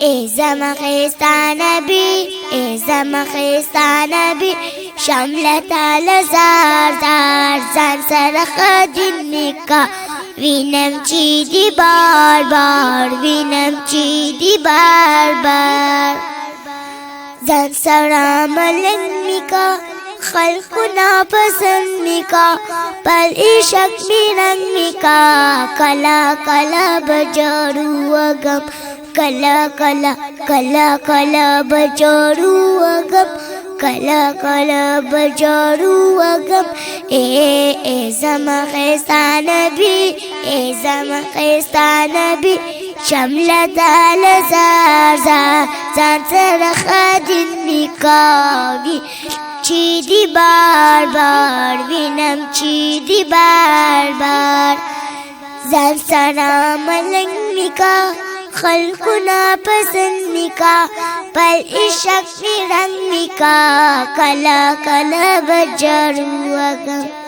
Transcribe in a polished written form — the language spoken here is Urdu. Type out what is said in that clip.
خيستا نبي نبي شملة لزار زار زان سرخ جنكا وینم چی دی بار بار وینم چی دی بار بار زن سرا ملنگ میکا خلقنا پسند میکا پر عشق می رنگ میکا کلا کلا بجارو اگم کلا کلا کلا کلا بجارو اگم کلا کلا بجارو اگم زما خیستا نبی شملة لزار زار زان سرخ جنکاوی چی دی بار بار وینم چی دی بار بار زان سرا ملنگ میکا خلقنا پسند میکا پر عشق می رنگ میکا کلا کلا بجارو اگم